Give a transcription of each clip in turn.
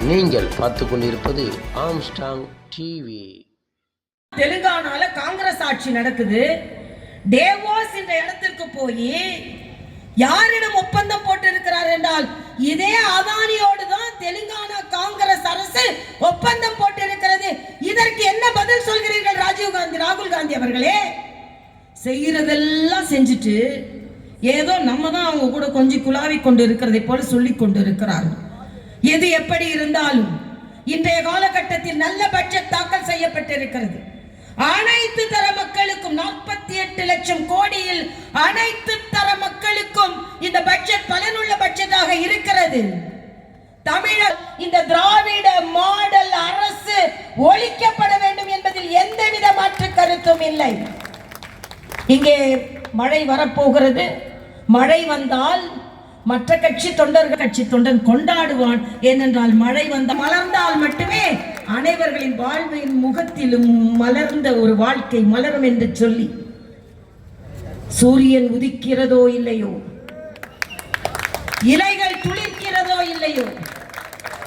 நீங்கள் பார்த்து கொண்டிருப்பது ஆம்ஸ்டாங் டிவி. தெலுங்கானால காங்கிரஸ் ஆட்சி நடக்குது. டேவோஸ் என்ற இடத்திற்கு போய் யாரிடம் ஒப்பந்தம் போட்டு இருக்கிறார் என்றால் இதே அதானியோடு தான் தெலுங்கானா காங்கிரஸ் அரசு ஒப்பந்தம் போட்டு இருக்கிறது. இதற்கு என்ன பதில் சொல்கிறீர்கள் ராகுல் காந்தி அவர்களே? செய்யறதெல்லாம் செஞ்சுட்டு ஏதோ நம்ம தான் அவங்க கூட கொஞ்சம் குழாவி கொண்டு இருக்கிறதை போல சொல்லி கொண்டு இருக்கிறார்கள். எது எப்படி இருந்தாலும் இன்றைய காலகட்டத்தில் நல்ல பட்ஜெட் தாக்கல் செய்யப்பட்டிருக்கிறது. அனைத்து தர மக்களுக்கும் 48 லட்சம் கோடியில் அனைத்து தர மக்களுக்கும் இந்த பட்ஜெட் பலனுள்ள பட்ஜெட்டாக இருக்கிறது. தமிழர் இந்த திராவிட மாடல் அரசு ஒழிக்கப்பட வேண்டும் என்பதில் எந்தவித மாற்று கருத்தும் இல்லை. இங்கே மழை வரப்போகிறது. மழை வந்தால் மற்ற கட்சி தொண்டன் கொண்டாடுவான். ஏனென்றால் மழை மலர்ந்தால் மட்டுமே அனைவர்களின் வாழ்வின் முகத்திலும் மலர்ந்த ஒரு வாழ்க்கை மலரும் என்று சொல்லி சூரியன் உதிக்கிறதோ இல்லையோ, இலைகள் துளிர்க்கிறதோ இல்லையோ,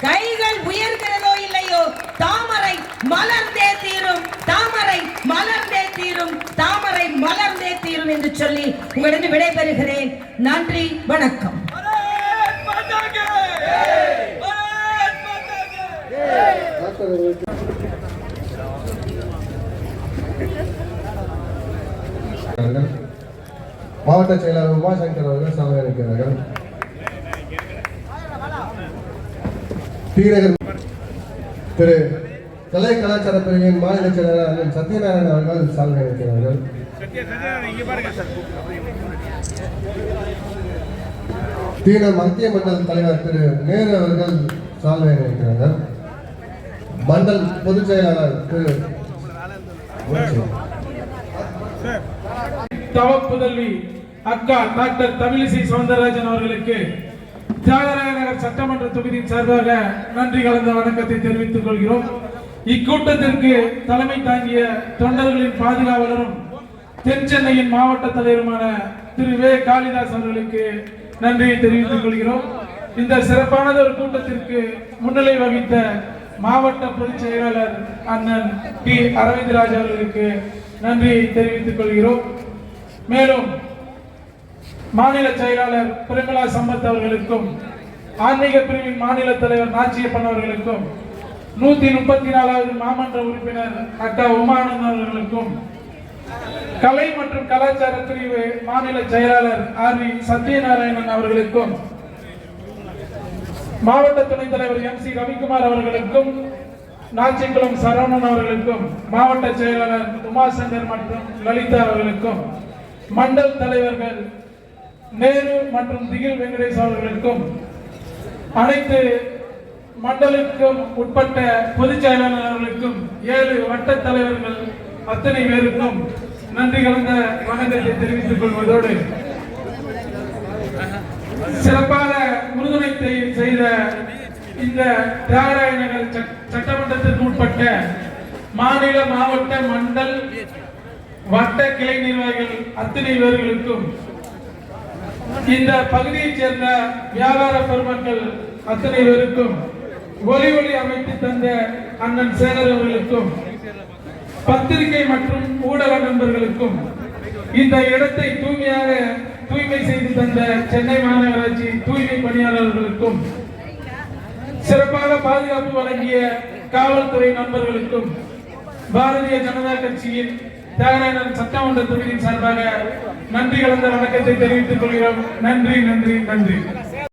கைகள் உயர்கிறதோ இல்லையோ, தாமரை மலர்ந்தே தீரும், தாமரை மலர்ந்தே தீரும், தாமரை மலர்ந்தே தீரும் என்று சொல்லி உங்களிடம் விடைபெறுகிறேன். நன்றி, வணக்கம். மாவட்ட செயலாளர் உமாசங்கர் அவர்கள் சாலை இருக்கிறார்கள். திரு கலை கலாச்சார பிரிவின் மாநில செயலாளர் சத்யநாராயணன் அவர்கள் சாலை இருக்கிறார்கள். தீன மத்திய மண்டல தலைவர் திரு நேரு அவர்கள் சால்வை இருக்கிறார்கள். மண்டல் பொதுச் செயலாளர் திரு தவப்புதல்வி அக்கா டாக்டர் தமிழிசை சவுந்தரராஜன் அவர்களுக்கு தியாகராய நகர் சட்டமன்ற தொகுதியின் சார்பாக நன்றி கலந்த வணக்கத்தை தெரிவித்துக் கொள்கிறோம். இக்கூட்டத்திற்கு தலைமை தாங்கிய தொண்டர்களின் பாதுகாவலரும் தென் சென்னையின் மாவட்ட தலைவருமான திரு வே காளிதாஸ் அவர்களுக்கு நன்றியை தெரிவித்துக் கொள்கிறோம். இந்த சிறப்பானது ஒரு கூட்டத்திற்கு முன்னிலை வகித்த மாவட்ட பொதுச் செயலாளர் அண்ணன் டி அரவிந்த்ராஜ் அவர்களுக்கு நன்றியை தெரிவித்துக் கொள்கிறோம். மேலும் மாநில செயலாளர் பிரமிளா சம்பத் அவர்களுக்கும் ஆன்மீக பிரிவின் மாநில தலைவர் நாச்சியப்பன் அவர்களுக்கும் 134வது மாமன்ற உறுப்பினர் அக்கா உமானந்த் அவர்களுக்கும் கலை மற்றும் கலாச்சார பிரிவு மாநில செயலாளர் ஆர் வி சத்யநாராயணன் அவர்களுக்கும் மாவட்ட துணைத் தலைவர் எம் சி ரவிக்குமார் அவர்களுக்கும் நாச்சிக்குளம் சரவணன் அவர்களுக்கும் மாவட்ட செயலாளர் உமாசங்கர் மற்றும் லலிதா அவர்களுக்கும் மண்டல் தலைவர்கள் நேரு மற்றும் திகில் வெங்கடேஷ் அவர்களுக்கும் அனைத்து மண்டலுக்கும் உட்பட்ட பொதுச் செயலாளர்களுக்கும் 7 வட்ட தலைவர்கள் அத்தனை பேருக்கும் நன்றி கலந்த வணக்கத்தை தெரிவித்துக் கொள்வதோடு சிறப்பாக உறுதுணை செய்த இந்த தியாகராய நகர் சட்டமன்றத்திற்கு உட்பட்ட மாநில மாவட்ட மண்டல் வட்ட கிளை நிர்வாகிகள் அத்தனை பேர்களுக்கும் இந்த பகுதியைச் சேர்ந்த வியாபார பெருமக்கள் அத்தனை பேருக்கும் ஒலி அமைத்து தந்த அண்ணன் சேகர் அவர்களுக்கும் பத்திரிகை மற்றும் ஊடக நண்பர்களுக்கும் இந்த இடத்தை தூய்மை செய்து தந்த சென்னை மாநகராட்சி தூய்மை பணியாளர்களுக்கும் சிறப்பாக பாதுகாப்பு வழங்கிய காவல்துறை நண்பர்களுக்கும் பாரதிய ஜனதா கட்சியின் தியாகராயன் சட்டமன்ற தொகுதியின் சார்பாக நன்றி கலந்த வணக்கத்தை தெரிவித்துக் கொள்கிறோம். நன்றி நன்றி நன்றி.